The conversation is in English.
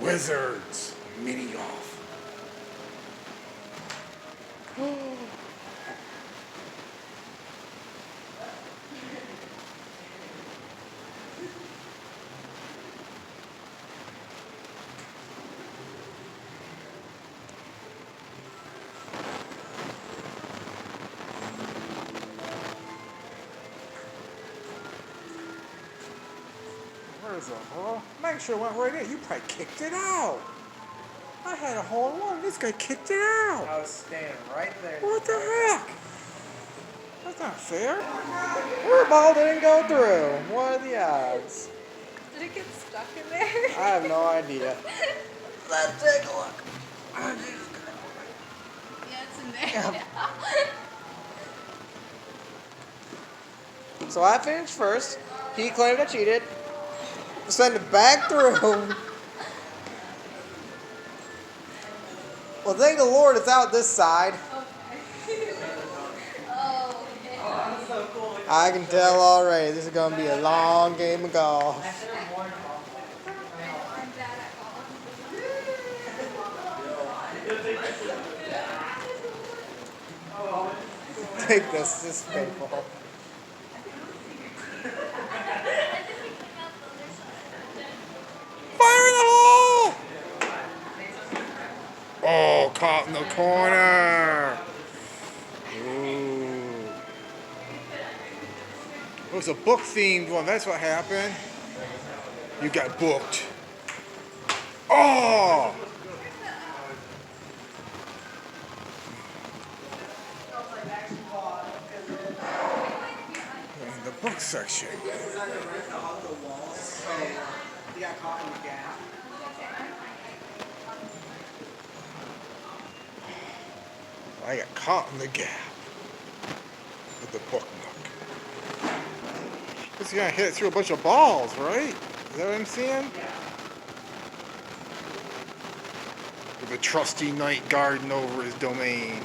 Wizards mini golf. Where's the hole? Make sure it went right in. You probably kicked it out. I had a hole in one. This guy kicked it out. I was standing right there. What the heck? That's not fair. Your ball didn't go through. What are the odds? Did it get stuck in there? I have no idea. Let's take a look. Yeah, it's in there. So I finished first. He claimed I cheated. Send it back through. Well, thank the Lord it's out this side. Okay. Oh, okay. I can tell already this is going to be a long game of golf. I'm bad at golf. Take this is painful. Fire in the hole! Oh, caught in the corner. Ooh. It was a book-themed one. That's what happened. You got booked. Oh! In the book section. You got caught in the gap. I got caught in the gap with the book nook. He's gonna hit it through a bunch of balls, right? Is that what I'm seeing? With a trusty knight guarding over his domain.